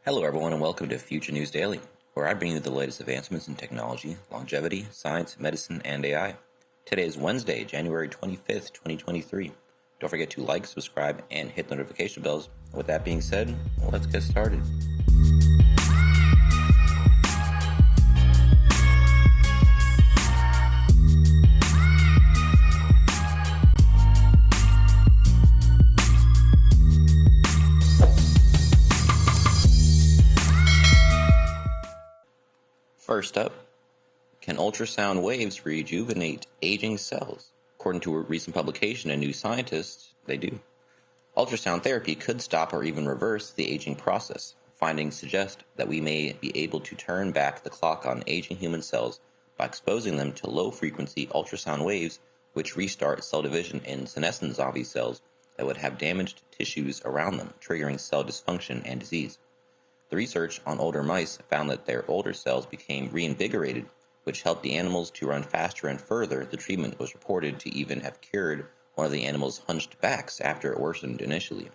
Hello, everyone, and welcome to Future News Daily, where I bring you the latest advancements in technology, longevity, science, medicine, and AI. Today is Wednesday, January 25th, 2023. Don't forget to like, subscribe, and hit the notification bells. With that being said, let's get started. First up, can ultrasound waves rejuvenate aging cells? According to a recent publication in New Scientist, they do. Ultrasound therapy could stop or even reverse the aging process. Findings suggest that we may be able to turn back the clock on aging human cells by exposing them to low-frequency ultrasound waves, which restart cell division in senescent zombie cells that would have damaged tissues around them, triggering cell dysfunction and disease. The research on older mice found that their older cells became reinvigorated, which helped the animals to run faster and further. The treatment was reported to even have cured one of the animals' hunched backs after it worsened initially.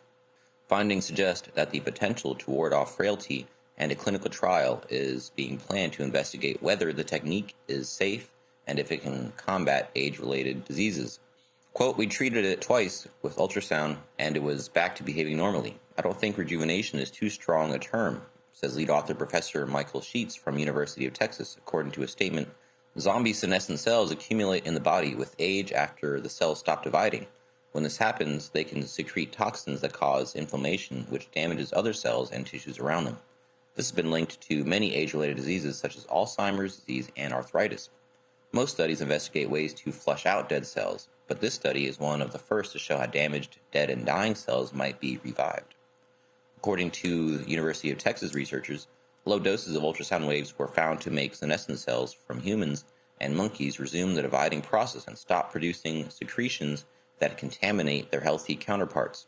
Findings suggest that the potential to ward off frailty, and a clinical trial is being planned to investigate whether the technique is safe and if it can combat age-related diseases. Quote, "We treated it twice with ultrasound and it was back to behaving normally. I don't think rejuvenation is too strong a term," says lead author Professor Michael Sheets from University of Texas. According to a statement, zombie senescent cells accumulate in the body with age after the cells stop dividing. When this happens, they can secrete toxins that cause inflammation, which damages other cells and tissues around them. This has been linked to many age-related diseases such as Alzheimer's disease and arthritis. Most studies investigate ways to flush out dead cells, but this study is one of the first to show how damaged, dead, and dying cells might be revived. According to University of Texas researchers, low doses of ultrasound waves were found to make senescent cells from humans and monkeys resume the dividing process and stop producing secretions that contaminate their healthy counterparts.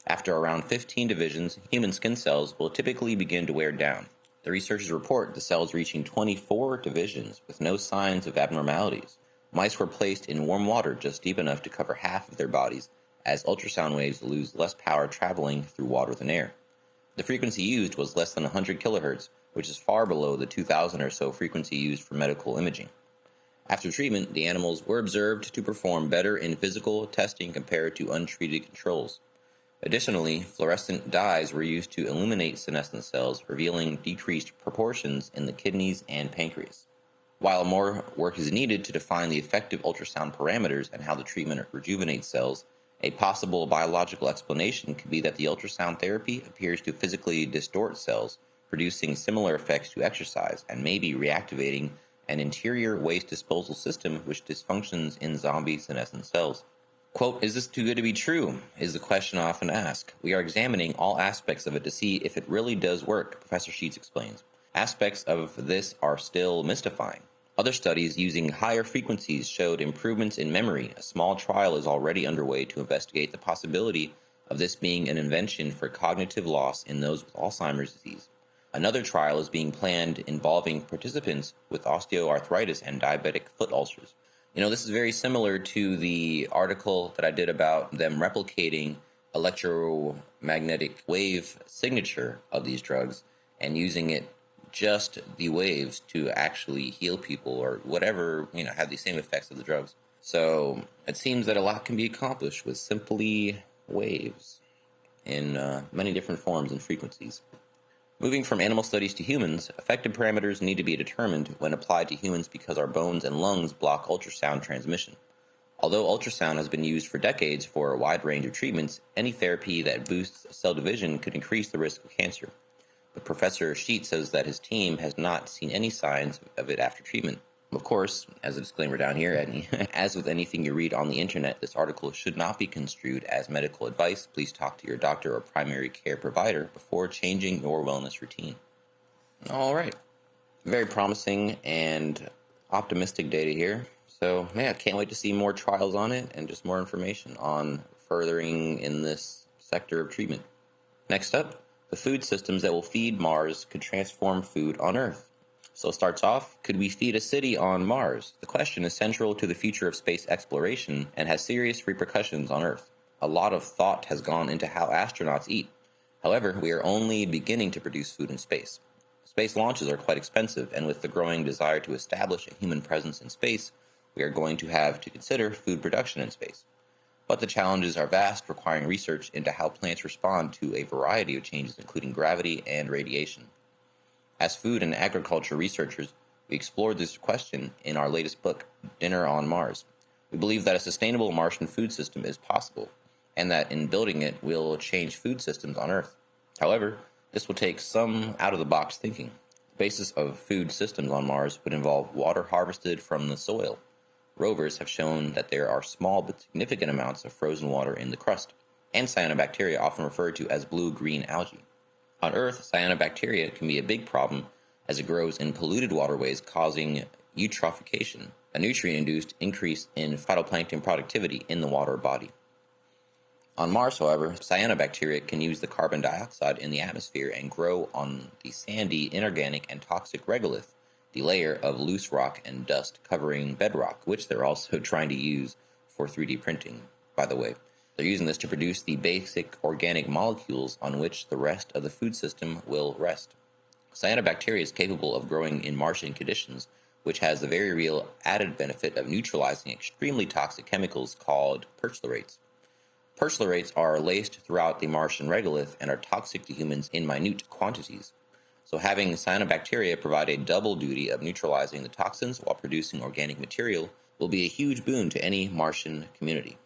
After around 15 divisions, human skin cells will typically begin to wear down. The researchers report the cells reaching 24 divisions with no signs of abnormalities. Mice were placed in warm water just deep enough to cover half of their bodies, as ultrasound waves lose less power traveling through water than air. The frequency used was less than 100 kilohertz, which is far below the 2000 or so frequency used for medical imaging. After treatment, the animals were observed to perform better in physical testing compared to untreated controls. Additionally, fluorescent dyes were used to illuminate senescent cells, revealing decreased proportions in the kidneys and pancreas. While more work is needed to define the effective ultrasound parameters and how the treatment rejuvenates cells, a possible biological explanation could be that the ultrasound therapy appears to physically distort cells, producing similar effects to exercise, and maybe reactivating an interior waste disposal system which dysfunctions in zombie senescent cells. Quote, "Is this too good to be true?" is the question I often ask. We are examining all aspects of it to see if it really does work, Professor Sheets explains. Aspects of this are still mystifying. Other studies using higher frequencies showed improvements in memory. A small trial is already underway to investigate the possibility of this being an invention for cognitive loss in those with Alzheimer's disease. Another trial is being planned involving participants with osteoarthritis and diabetic foot ulcers. This is very similar to the article that I did about them replicating electromagnetic wave signature of these drugs and using it just the waves to actually heal people or whatever, have the same effects of the drugs. So it seems that a lot can be accomplished with simply waves in many different forms and frequencies. Moving from animal studies to humans, effective parameters need to be determined when applied to humans because our bones and lungs block ultrasound transmission. Although ultrasound has been used for decades for a wide range of treatments, any therapy that boosts cell division could increase the risk of cancer. But Professor Sheets says that his team has not seen any signs of it after treatment. Of course, as a disclaimer down here, as with anything you read on the internet, this article should not be construed as medical advice. Please talk to your doctor or primary care provider before changing your wellness routine. All right. Very promising and optimistic data here. So, I can't wait to see more trials on it and just more information on furthering in this sector of treatment. Next up, the food systems that will feed Mars could transform food on Earth. So it starts off, could we feed a city on Mars? The question is central to the future of space exploration and has serious repercussions on Earth. A lot of thought has gone into how astronauts eat. However, we are only beginning to produce food in space. Space launches are quite expensive, and with the growing desire to establish a human presence in space, we are going to have to consider food production in space. But the challenges are vast, requiring research into how plants respond to a variety of changes, including gravity and radiation. As food and agriculture researchers, we explored this question in our latest book, Dinner on Mars. We believe that a sustainable Martian food system is possible, and that in building it, we'll change food systems on Earth. However, this will take some out-of-the-box thinking. The basis of food systems on Mars would involve water harvested from the soil. Rovers have shown that there are small but significant amounts of frozen water in the crust, and cyanobacteria, often referred to as blue-green algae. On Earth, cyanobacteria can be a big problem as it grows in polluted waterways, causing eutrophication, a nutrient-induced increase in phytoplankton productivity in the water body. On Mars, however, cyanobacteria can use the carbon dioxide in the atmosphere and grow on the sandy, inorganic, and toxic regolith, the layer of loose rock and dust covering bedrock, which they're also trying to use for 3D printing, by the way. They're using this to produce the basic organic molecules on which the rest of the food system will rest. Cyanobacteria is capable of growing in Martian conditions, which has the very real added benefit of neutralizing extremely toxic chemicals called perchlorates. Perchlorates are laced throughout the Martian regolith and are toxic to humans in minute quantities. So having cyanobacteria provide a double duty of neutralizing the toxins while producing organic material will be a huge boon to any Martian community.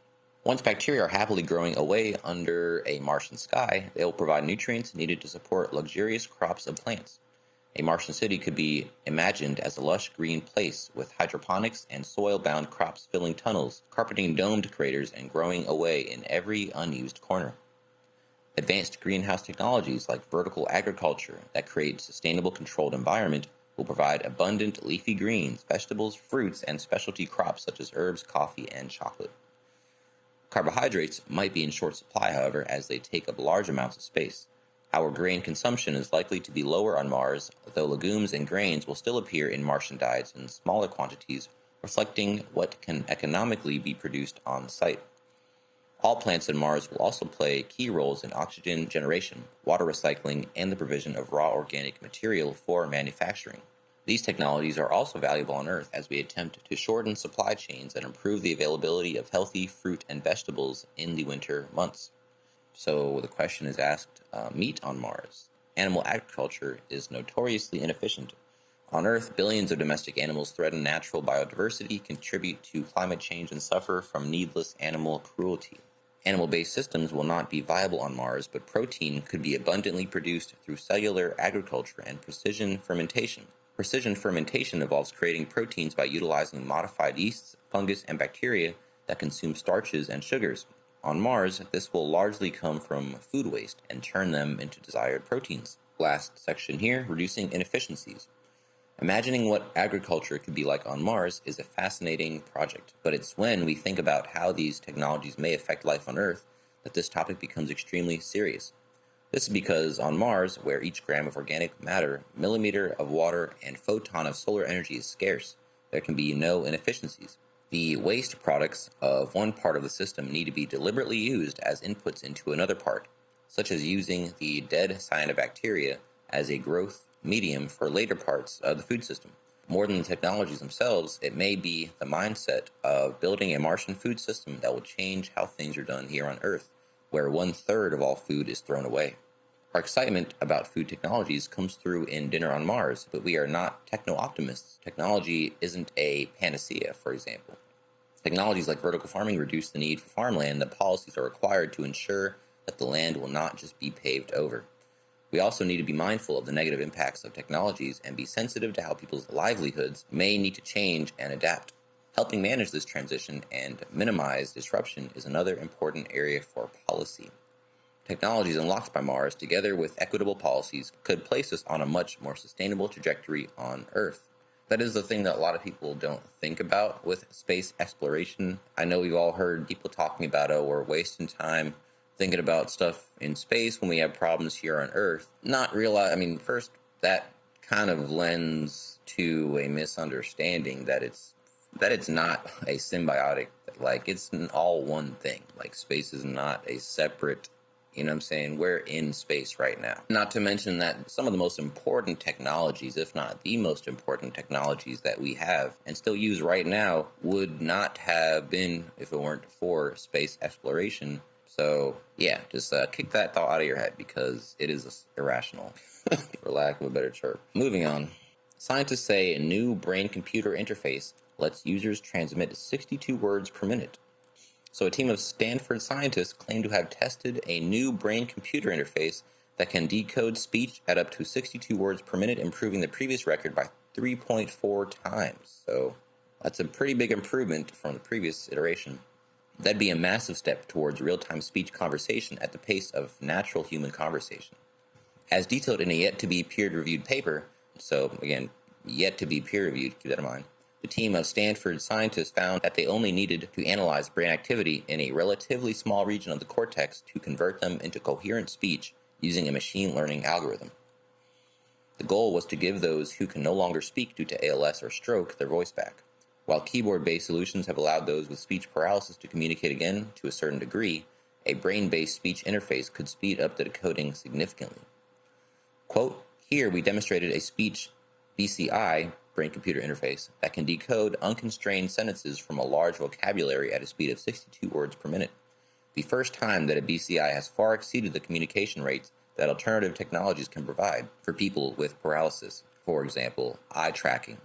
Once bacteria are happily growing away under a Martian sky, they will provide nutrients needed to support luxurious crops of plants. A Martian city could be imagined as a lush green place with hydroponics and soil-bound crops filling tunnels, carpeting domed craters, and growing away in every unused corner. Advanced greenhouse technologies like vertical agriculture that create sustainable controlled environment will provide abundant leafy greens, vegetables, fruits, and specialty crops such as herbs, coffee, and chocolate. Carbohydrates might be in short supply, however, as they take up large amounts of space. Our grain consumption is likely to be lower on Mars, though legumes and grains will still appear in Martian diets in smaller quantities, reflecting what can economically be produced on site. All plants on Mars will also play key roles in oxygen generation, water recycling, and the provision of raw organic material for manufacturing. These technologies are also valuable on Earth as we attempt to shorten supply chains and improve the availability of healthy fruit and vegetables in the winter months. So the question is asked, meat on Mars. Animal agriculture is notoriously inefficient. On Earth, billions of domestic animals threaten natural biodiversity, contribute to climate change, and suffer from needless animal cruelty. Animal-based systems will not be viable on Mars, but protein could be abundantly produced through cellular agriculture and precision fermentation. Precision fermentation involves creating proteins by utilizing modified yeasts, fungus, and bacteria that consume starches and sugars. On Mars, this will largely come from food waste and turn them into desired proteins. Last section here, reducing inefficiencies. Imagining what agriculture could be like on Mars is a fascinating project, but it's when we think about how these technologies may affect life on Earth that this topic becomes extremely serious. This is because on Mars, where each gram of organic matter, millimeter of water, and photon of solar energy is scarce, there can be no inefficiencies. The waste products of one part of the system need to be deliberately used as inputs into another part, such as using the dead cyanobacteria as a growth medium for later parts of the food system. More than the technologies themselves, it may be the mindset of building a Martian food system that will change how things are done here on Earth, where 1/3 of all food is thrown away. Our excitement about food technologies comes through in Dinner on Mars, but we are not techno-optimists. Technology isn't a panacea, for example. Technologies like vertical farming reduce the need for farmland. The policies are required to ensure that the land will not just be paved over. We also need to be mindful of the negative impacts of technologies and be sensitive to how people's livelihoods may need to change and adapt. Helping manage this transition and minimize disruption is another important area for policy. Technologies unlocked by Mars, together with equitable policies, could place us on a much more sustainable trajectory on Earth. That is the thing that a lot of people don't think about with space exploration. I know we've all heard people talking about, we're wasting time thinking about stuff in space when we have problems here on Earth. First, that kind of lends to a misunderstanding that it's not a symbiotic, like it's all one thing. Like space is not a separate You know what I'm saying? We're in space right now. Not to mention that some of the most important technologies, if not the most important technologies that we have and still use right now, would not have been if it weren't for space exploration. So, yeah, just kick that thought out of your head because it is irrational, for lack of a better term. Moving on. Scientists say a new brain-computer interface lets users transmit 62 words per minute. So a team of Stanford scientists claim to have tested a new brain-computer interface that can decode speech at up to 62 words per minute, improving the previous record by 3.4 times. So that's a pretty big improvement from the previous iteration. That'd be a massive step towards real-time speech conversation at the pace of natural human conversation. As detailed in a yet-to-be peer-reviewed paper, so again, yet to be peer-reviewed, keep that in mind, the team of Stanford scientists found that they only needed to analyze brain activity in a relatively small region of the cortex to convert them into coherent speech using a machine learning algorithm. The goal was to give those who can no longer speak due to ALS or stroke their voice back. While keyboard-based solutions have allowed those with speech paralysis to communicate again to a certain degree, a brain-based speech interface could speed up the decoding significantly. Quote, here we demonstrated a speech BCI, brain-computer interface, that can decode unconstrained sentences from a large vocabulary at a speed of 62 words per minute. The first time that a BCI has far exceeded the communication rates that alternative technologies can provide for people with paralysis, for example, eye tracking.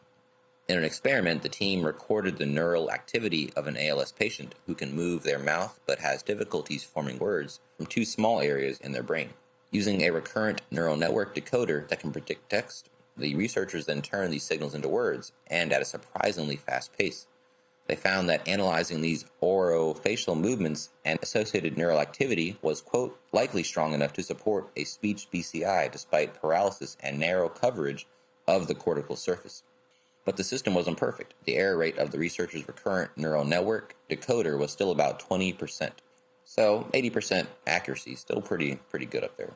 In an experiment, the team recorded the neural activity of an ALS patient who can move their mouth but has difficulties forming words from two small areas in their brain. Using a recurrent neural network decoder that can predict text, the researchers then turned these signals into words, and at a surprisingly fast pace. They found that analyzing these orofacial movements and associated neural activity was, quote, likely strong enough to support a speech BCI despite paralysis and narrow coverage of the cortical surface. But the system wasn't perfect. The error rate of the researchers' recurrent neural network decoder was still about 20%. So 80% accuracy, still pretty good up there.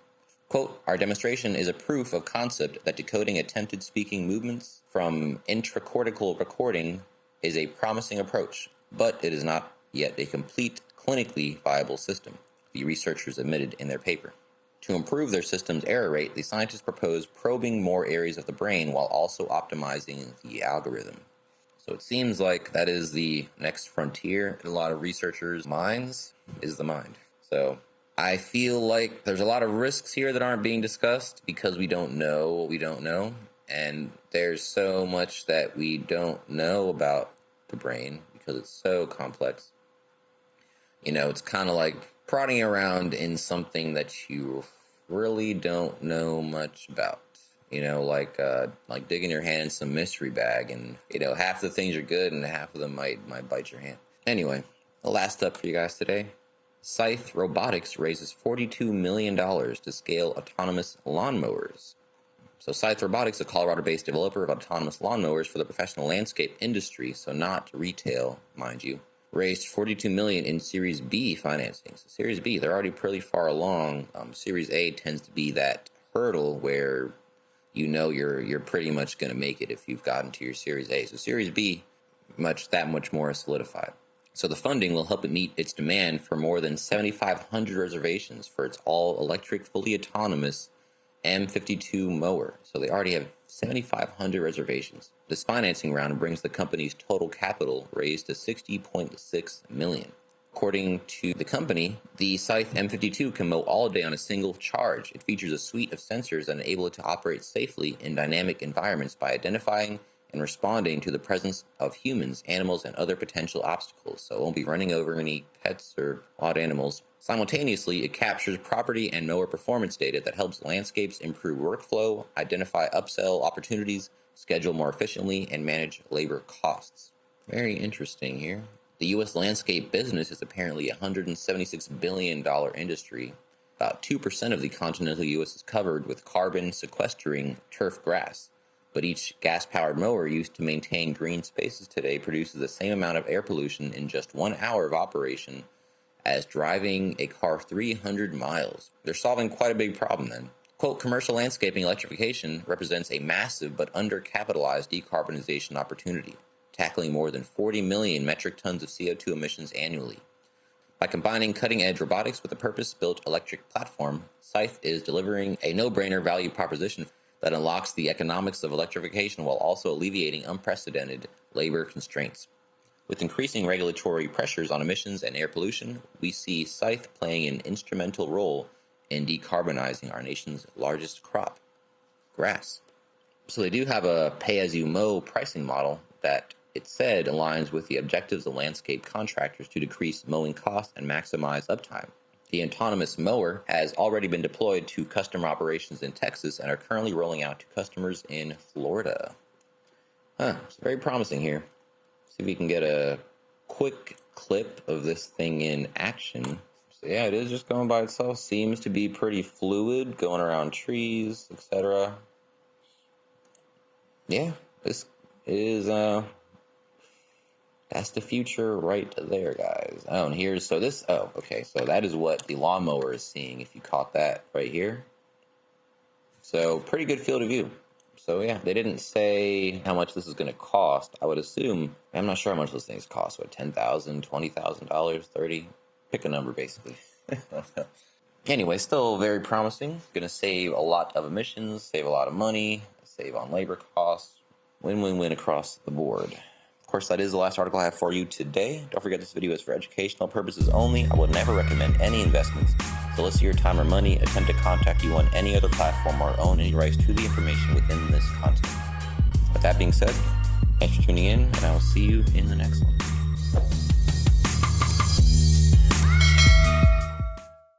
Quote, our demonstration is a proof of concept that decoding attempted speaking movements from intracortical recording is a promising approach, but it is not yet a complete clinically viable system, the researchers admitted in their paper. To improve their system's error rate, the scientists proposed probing more areas of the brain while also optimizing the algorithm. So it seems like that is the next frontier in a lot of researchers' minds, is the mind. So I feel like there's a lot of risks here that aren't being discussed because we don't know what we don't know. And there's so much that we don't know about the brain because it's so complex. You know, it's kind of like prodding around in something that you really don't know much about. You know, like digging your hand in some mystery bag, and you know, half the things are good and half of them might bite your hand. Anyway, the last up for you guys today. Scythe Robotics raises $42 million to scale autonomous lawnmowers. So Scythe Robotics, a Colorado-based developer of autonomous lawnmowers for the professional landscape industry, so not retail, mind you, raised $42 million in Series B financing. So Series B, they're already pretty far along. Series A tends to be that hurdle where you know you're pretty much going to make it if you've gotten to your Series A. So Series B, that much more solidified. So the funding will help it meet its demand for more than 7,500 reservations for its all-electric, fully autonomous M52 mower. So they already have 7,500 reservations. This financing round brings the company's total capital raised to $60.6 million. According to the company, the Scythe M52 can mow all day on a single charge. It features a suite of sensors that enable it to operate safely in dynamic environments by identifying and responding to the presence of humans, animals, and other potential obstacles, so it won't be running over any pets or odd animals. Simultaneously, it captures property and mower performance data that helps landscapes improve workflow, identify upsell opportunities, schedule more efficiently, and manage labor costs. Very interesting here. The U.S. landscape business is apparently a $176 billion industry. About 2% of the continental U.S. is covered with carbon sequestering turf grass. But each gas-powered mower used to maintain green spaces today produces the same amount of air pollution in just 1 hour of operation as driving a car 300 miles. They're solving quite a big problem then. Quote, commercial landscaping electrification represents a massive but undercapitalized decarbonization opportunity, tackling more than 40 million metric tons of CO2 emissions annually. By combining cutting-edge robotics with a purpose-built electric platform, Scythe is delivering a no-brainer value proposition that unlocks the economics of electrification while also alleviating unprecedented labor constraints. With increasing regulatory pressures on emissions and air pollution, we see Scythe playing an instrumental role in decarbonizing our nation's largest crop, grass. So they do have a pay-as-you-mow pricing model that it said aligns with the objectives of landscape contractors to decrease mowing costs and maximize uptime. The autonomous mower has already been deployed to customer operations in Texas and are currently rolling out to customers in Florida. It's very promising here. See if we can get a quick clip of this thing in action. So yeah, it is just going by itself. Seems to be pretty fluid, going around trees, etc. Yeah, this is that's the future right there, guys. Oh, and here's, so that is what the lawnmower is seeing, if you caught that right here. So pretty good field of view. So yeah, they didn't say how much this is going to cost. I would assume, I'm not sure how much those things cost. What, $10,000, $20,000, $30,000? Pick a number, basically. Anyway, still very promising. Going to save a lot of emissions, save a lot of money, save on labor costs. Win-win-win across the board. Of course, that is the last article I have for you today. Don't forget this video is for educational purposes only. I will never recommend any investments. Solicit your time or money, attempt to contact you on any other platform, or own any rights to the information within this content. With that being said, thanks for tuning in, and I will see you in the next one.